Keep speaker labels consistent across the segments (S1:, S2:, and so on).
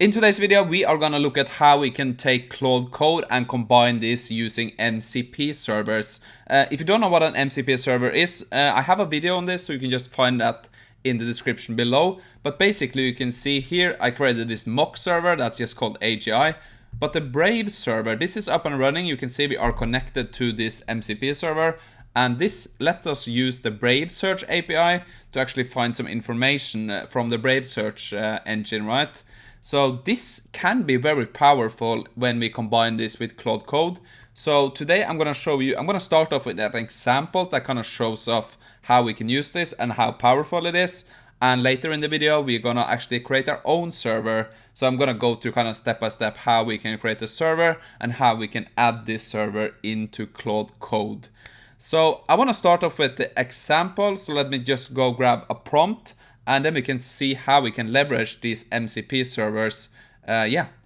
S1: In today's video, we are gonna look at how we can take Claude Code and combine this using MCP servers. If you don't know what an MCP server is, I have a video on this, so you can just find that in the description below. But basically, you can see here, I created this mock server that's just called AGI. But the Brave server, this is up and running. You can see we are connected to this MCP server. And this let us use the Brave Search API to actually find some information from the Brave Search engine, right? So this can be very powerful when we combine this with Claude Code. So today I'm going to start off with an example that kind of shows off how we can use this and how powerful it is. And later in the video, we're going to actually create our own server. So I'm going to go through kind of step by step how we can create a server and how we can add this server into Claude Code. So I want to start off with the example. So let me just go grab a prompt. And then we can see how we can leverage these MCP servers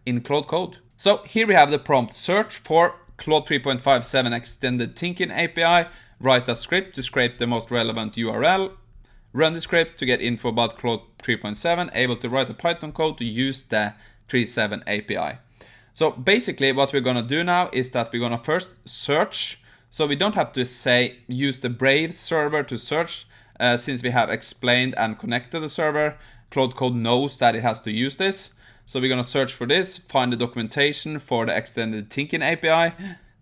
S1: in Claude Code. So here we have the prompt: search for Claude 3.57 extended thinking API, write a script to scrape the most relevant URL, run the script to get info about Claude 3.7, able to write a Python code to use the 3.7 API. So basically what we're gonna do now is that we're gonna first search. So we don't have to say use the Brave server to search. Since we have explained and connected the server, Claude Code knows that it has to use this. So we're going to search for this, find the documentation for the extended thinking API.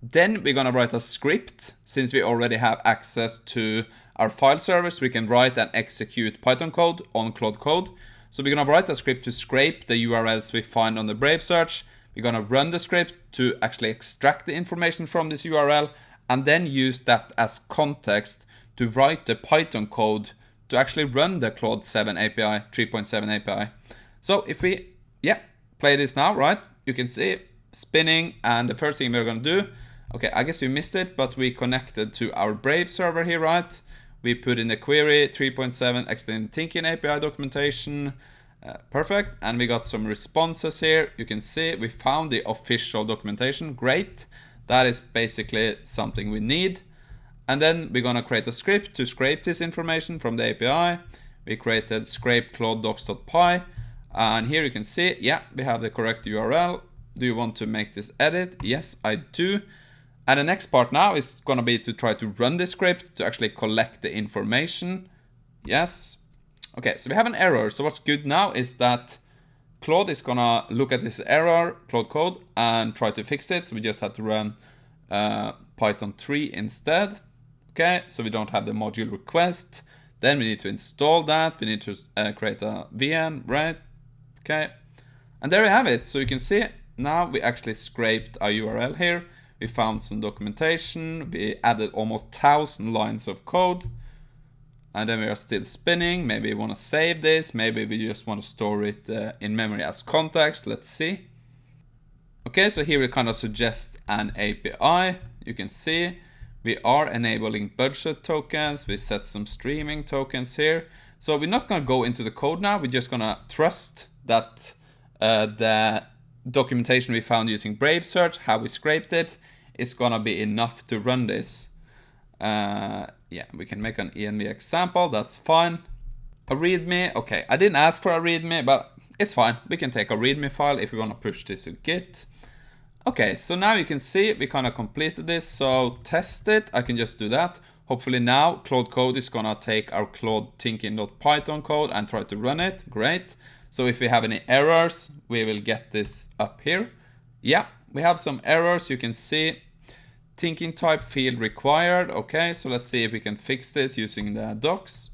S1: Then we're going to write a script. Since we already have access to our file service, we can write and execute Python code on Claude Code. So we're going to write a script to scrape the URLs we find on the Brave search. We're going to run the script to actually extract the information from this URL and then use that as context to write the Python code to actually run the Claude 7 API, 3.7 API. So if we, play this now, right? You can see spinning, and the first thing we're gonna do, okay, I guess we missed it, but we connected to our Brave server here, right? We put in the query 3.7 extended thinking API documentation, perfect, and we got some responses here. You can see we found the official documentation, great. That is basically something we need. And then we're gonna create a script to scrape this information from the API. We created scrape claude docs.py. And here you can see, we have the correct URL. Do you want to make this edit? Yes, I do. And the next part now is gonna be to try to run this script to actually collect the information. Yes. Okay, so we have an error. So what's good now is that Claude is gonna look at this error, Claude Code, and try to fix it. So we just have to run Python 3 instead. Okay, so we don't have the module request. Then we need to install that. We need to create a VM, right? Okay, and there we have it. So you can see now we actually scraped our URL here. We found some documentation. We added almost 1,000 lines of code. And then we are still spinning. Maybe we want to save this. Maybe we just want to store it in memory as context. Let's see. Okay, so here we kind of suggest an API. You can see we are enabling budget tokens. We set some streaming tokens here. So we're not going to go into the code now. We're just going to trust that the documentation we found using Brave Search, how we scraped it, is going to be enough to run this. We can make an env example. That's fine. A README. Okay, I didn't ask for a README, but it's fine. We can take a README file if we want to push this to Git. Okay, so now you can see we kind of completed this. So test it, I can just do that. Hopefully now Claude Code is gonna take our Claude thinking.python code and try to run it. Great. So if we have any errors, we will get this up here. Yeah, we have some errors. You can see thinking type field required. Okay, so let's see if we can fix this using the docs.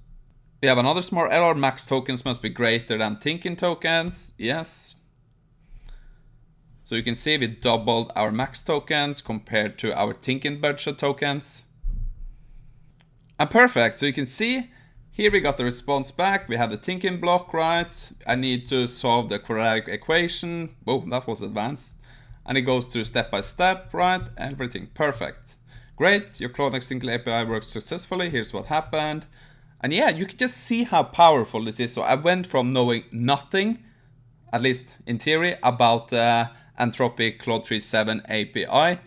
S1: We have another small error. Max tokens must be greater than thinking tokens. Yes. So you can see we doubled our max tokens compared to our thinking budget tokens. And perfect, so you can see here we got the response back. We have the thinking block, right? I need to solve the quadratic equation. Oh, that was advanced. And it goes through step by step, right? Everything perfect. Great, your Claude Extinct API works successfully. Here's what happened. And yeah, you can just see how powerful this is. So I went from knowing nothing, at least in theory, about Anthropic Claude 3.7 API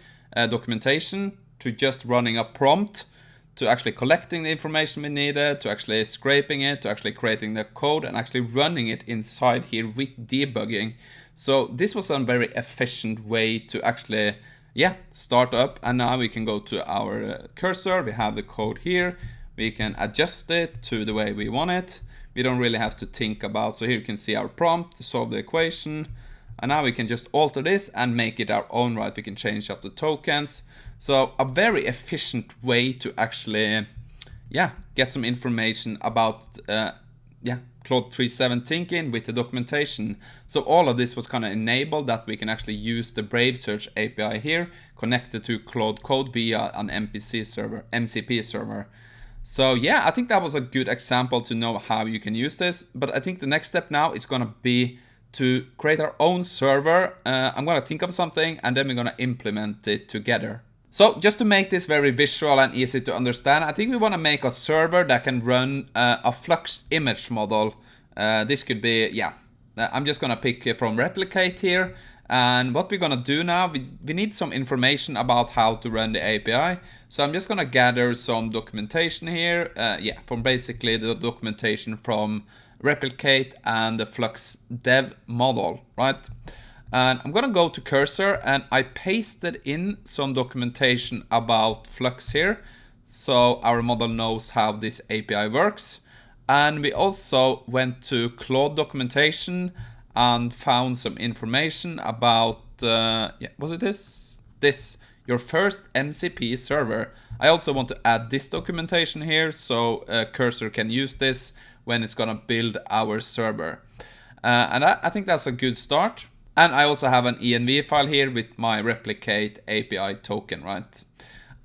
S1: documentation to just running a prompt to actually collecting the information we needed, to actually scraping it, to actually creating the code and actually running it inside here with debugging. So this was a very efficient way to actually, yeah, start up. And now we can go to our cursor. We have the code here. We can adjust it to the way we want it. We don't really have to think about. So here you can see our prompt to solve the equation. And now we can just alter this and make it our own, right? We can change up the tokens. So a very efficient way to actually, yeah, get some information about, Claude 3.7 thinking with the documentation. So all of this was kind of enabled that we can actually use the Brave Search API here, connected to Claude Code via an MCP server. So yeah, I think that was a good example to know how you can use this. But I think the next step now is going to be to create our own server. I'm going to think of something and then we're going to implement it together. So just to make this very visual and easy to understand, I think we want to make a server that can run a Flux image model. This could be, yeah, I'm just going to pick from replicate here. And what we're going to do now, we need some information about how to run the API. So I'm just going to gather some documentation here. From basically the documentation from replicate and the Flux dev model, right? And I'm gonna go to cursor and I pasted in some documentation about Flux here. So our model knows how this API works. And we also went to Claude documentation and found some information about, was it this? Your first MCP server. I also want to add this documentation here so cursor can use this when it's gonna build our server. And I think that's a good start. And I also have an env file here with my replicate API token, right?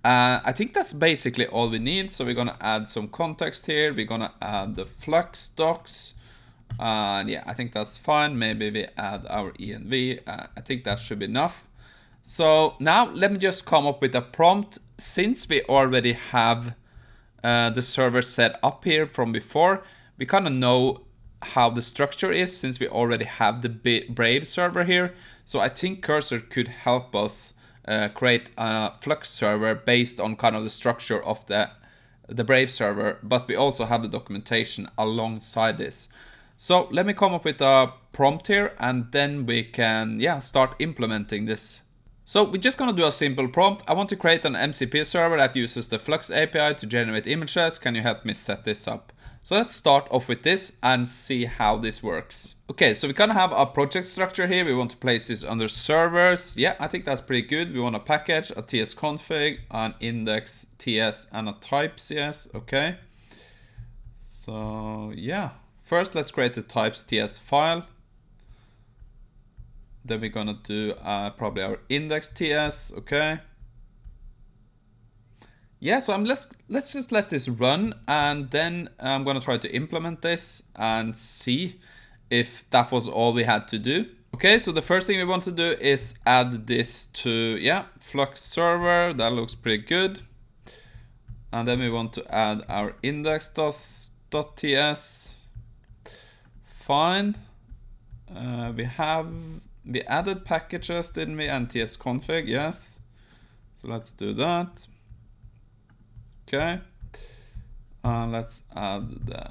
S1: I think that's basically all we need. So we're gonna add some context here. We're gonna add the Flux docs. And yeah, I think that's fine. Maybe we add our env. I think that should be enough. So now let me just come up with a prompt. Since we already have the server set up here from before, we kind of know how the structure is since we already have the Brave server here. So I think cursor could help us create a Flux server based on kind of the structure of the Brave server, but we also have the documentation alongside this. So let me come up with a prompt here and then we can, yeah, start implementing this. So we're just gonna do a simple prompt. I want to create an MCP server that uses the Flux API to generate images. Can you help me set this up? So let's start off with this and see how this works. Okay, so we kind of have a project structure here. We want to place this under servers. Yeah, I think that's pretty good. We want a package, a tsconfig, an index ts, and a type cs. Okay. So yeah, first let's create the types ts file. Then we're gonna do probably our index ts. Okay. Yeah, so let's just let this run and then I'm gonna try to implement this and see if that was all we had to do. Okay, so the first thing we want to do is add this to, yeah, Flux server. That looks pretty good. And then we want to add our index.ts. Fine. We added packages, didn't we? And tsconfig, yes. So let's do that. Okay, let's add the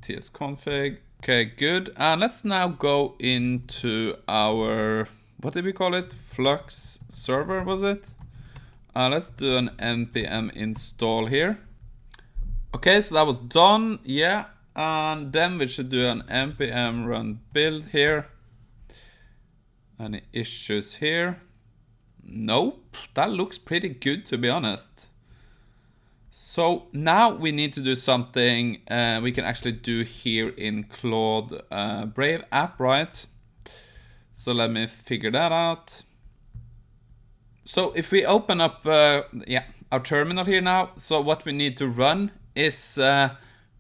S1: tsconfig. Okay, good. And let's now go into our, what did we call it? Flux server, was it? Let's do an npm install here. Okay, so that was done, yeah. And then we should do an npm run build here. Any issues here? Nope, that looks pretty good to be honest. So now we need to do something we can actually do here in Claude Brave app, right? So let me figure that out. So if we open up our terminal here now, so what we need to run is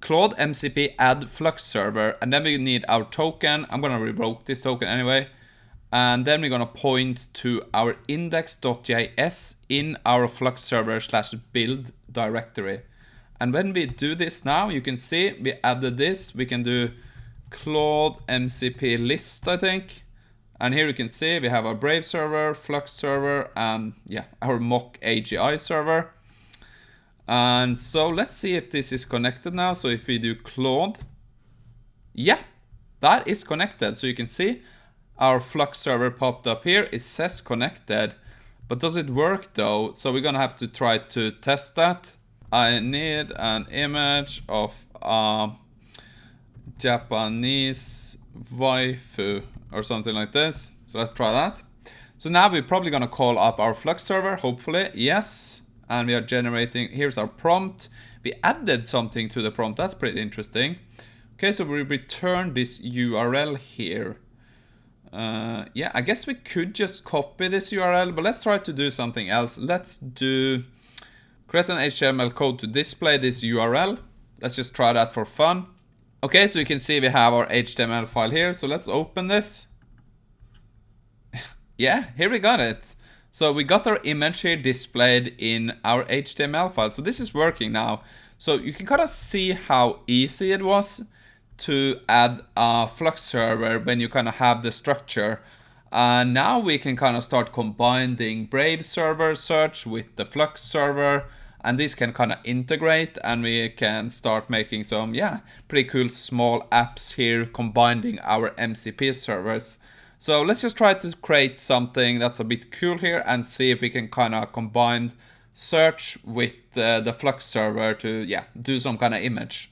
S1: Claude MCP add Flux server, and then we need our token. I'm gonna revoke this token anyway. And then we're gonna point to our index.js in our Flux server /build directory. And when we do this now, you can see we added this. We can do Claude MCP list, I think. And here you can see we have our Brave server, Flux server, and yeah, our mock AGI server. And so let's see if this is connected now. So if we do Claude, yeah, that is connected. So you can see our Flux server popped up here. It says connected, but does it work though? So we're gonna have to try to test that. I need an image of a Japanese waifu or something like this. So let's try that. So now we're probably gonna call up our Flux server, hopefully, yes. And we are generating, here's our prompt. We added something to the prompt, that's pretty interesting. Okay, so we return this URL here. Yeah, I guess we could just copy this URL, but let's try to do something else. Let's do create an HTML code to display this URL. Let's just try that for fun. Okay, so you can see we have our HTML file here. So let's open this. Yeah, here we got it. So we got our image here displayed in our HTML file. So this is working now. So you can kind of see how easy it was to add a Flux server when you kind of have the structure. And now we can kind of start combining Brave server search with the Flux server, and these can kind of integrate, and we can start making some, yeah, pretty cool small apps here combining our MCP servers. So let's just try to create something that's a bit cool here and see if we can kind of combine search with the Flux server to, yeah, do some kind of image.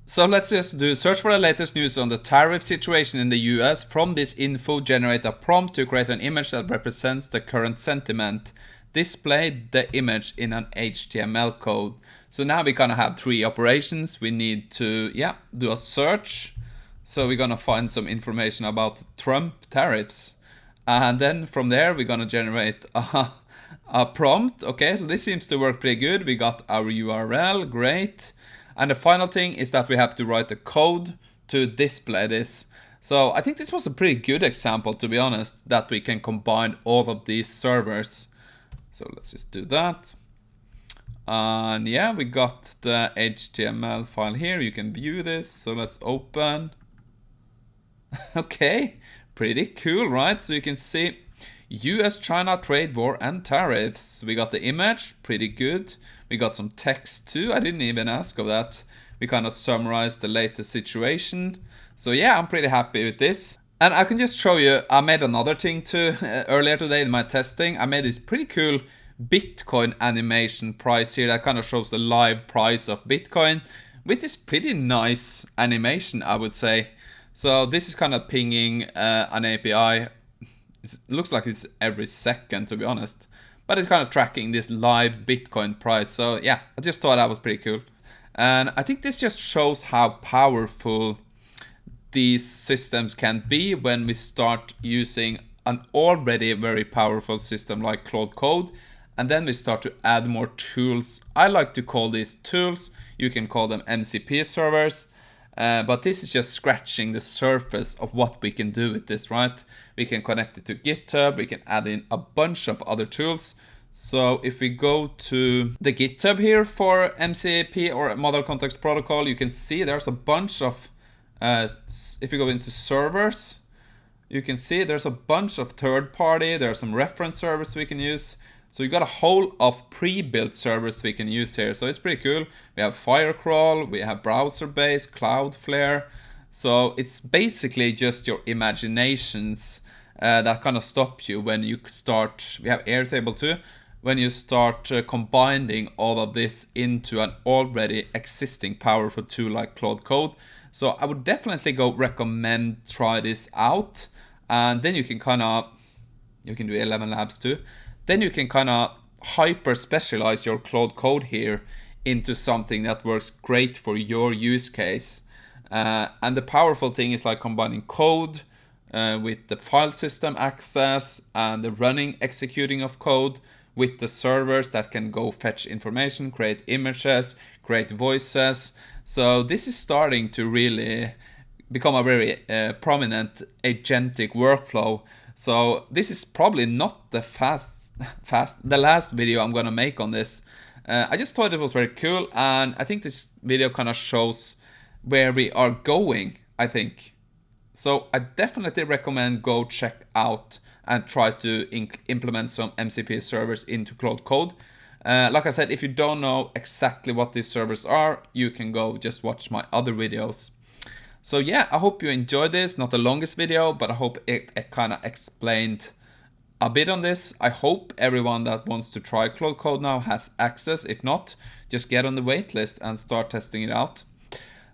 S1: So let's just do search for the latest news on the tariff situation in the US. From this info, generate a prompt to create an image that represents the current sentiment. Display the image in an HTML code. So now we kind of have three operations. We need to, yeah, do a search. So we're gonna find some information about Trump tariffs. And then from there, we're gonna generate a prompt. Okay, so this seems to work pretty good. We got our URL, great. And the final thing is that we have to write a code to display this. So I think this was a pretty good example, to be honest, that we can combine all of these servers. So let's just do that. And yeah, we got the HTML file here. You can view this. So let's open. Okay, pretty cool, right? So you can see US-China trade war and tariffs. We got the image, pretty good. We got some text too. I didn't even ask of that. We kind of summarized the latest situation. So yeah, I'm pretty happy with this. And I can just show you, I made another thing too earlier today in my testing. I made this pretty cool Bitcoin animation price here that kind of shows the live price of Bitcoin with this pretty nice animation, I would say. So this is kind of pinging an API. It looks like it's every second, to be honest. But it's kind of tracking this live Bitcoin price. So yeah, I just thought that was pretty cool. And I think this just shows how powerful these systems can be when we start using an already very powerful system like Claude Code. And then we start to add more tools. I like to call these tools. You can call them MCP servers. But this is just scratching the surface of what we can do with this, right? We can connect it to GitHub. We can add in a bunch of other tools. So if we go to the GitHub here for MCP or Model Context Protocol, you can see there's a bunch of, if you go into servers, you can see there's a bunch of third party. There are some reference servers we can use. So you got a whole of pre-built servers we can use here. So it's pretty cool. We have Firecrawl, we have browser-based, Cloudflare. So it's basically just your imaginations that kind of stop you when you start. We have Airtable too. When you start combining all of this into an already existing powerful tool like Claude Code. So I would definitely recommend try this out. And then you can you can do 11 labs too. Then you can kind of hyper specialize your Claude Code here into something that works great for your use case. And the powerful thing is like combining code with the file system access and the running, executing of code with the servers that can go fetch information, create images, create voices. So this is starting to really become a very prominent agentic workflow. So this is probably not the the last video I'm gonna make on this. I just thought it was very cool, and I think this video kind of shows where we are going, I think. So I definitely recommend go check out and try to implement some MCP servers into Claude Code. Like I said, if you don't know exactly what these servers are, you can go just watch my other videos. So yeah, I hope you enjoyed this. Not the longest video, but I hope it kind of explained a bit on this. I hope everyone that wants to try Claude Code now has access. If not, just get on the waitlist and start testing it out.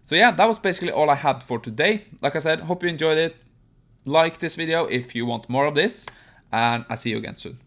S1: So yeah, that was basically all I had for today. Like I said, hope you enjoyed it. Like this video if you want more of this, and I'll see you again soon.